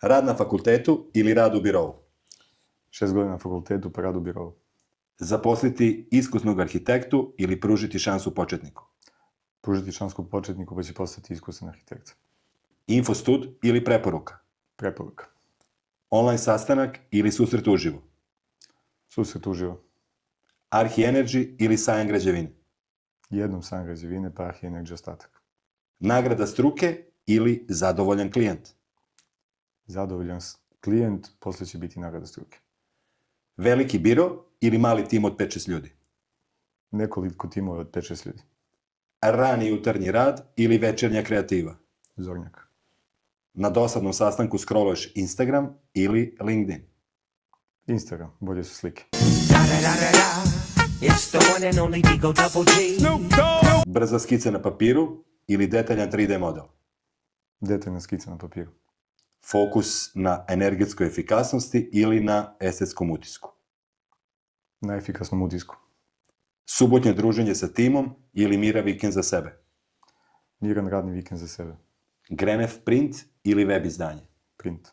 Rad na fakultetu ili rad u birovu? 6 godina na fakultetu, pa rad u birovu. Zaposliti iskusnog arhitektu ili pružiti šansu početniku? Pružiti šansu početniku, pa će postati iskusan arhitekt. Infostud ili preporuka? Preporuka. Online sastanak ili susret uživo? Susret uživo. Arhi Energy ili sajam građevine? Jednom sajam građevine, pa Arhi Energy ostatak. Nagrada struke ili zadovoljan klijent? Zadovoljan klijent, posle će biti nagrada struke. Veliki biro ili mali tim od 5-6 ljudi? Nekoliko timova od 5-6 ljudi. Rani jutarnji rad ili večernja kreativa? Zornjak. Na dosadnom sastanku scrolluješ Instagram ili LinkedIn? Instagram, bolje su slike. Brza skica na papiru ili detaljan 3D model? Detaljna skica na papiru. Fokus na energetskoj efikasnosti ili na estetskom utisku? Na efikasnom utisku. Subotnje druženje sa timom ili miran vikend za sebe? Miran radni vikend za sebe. Grenef print ili web izdanje? Print.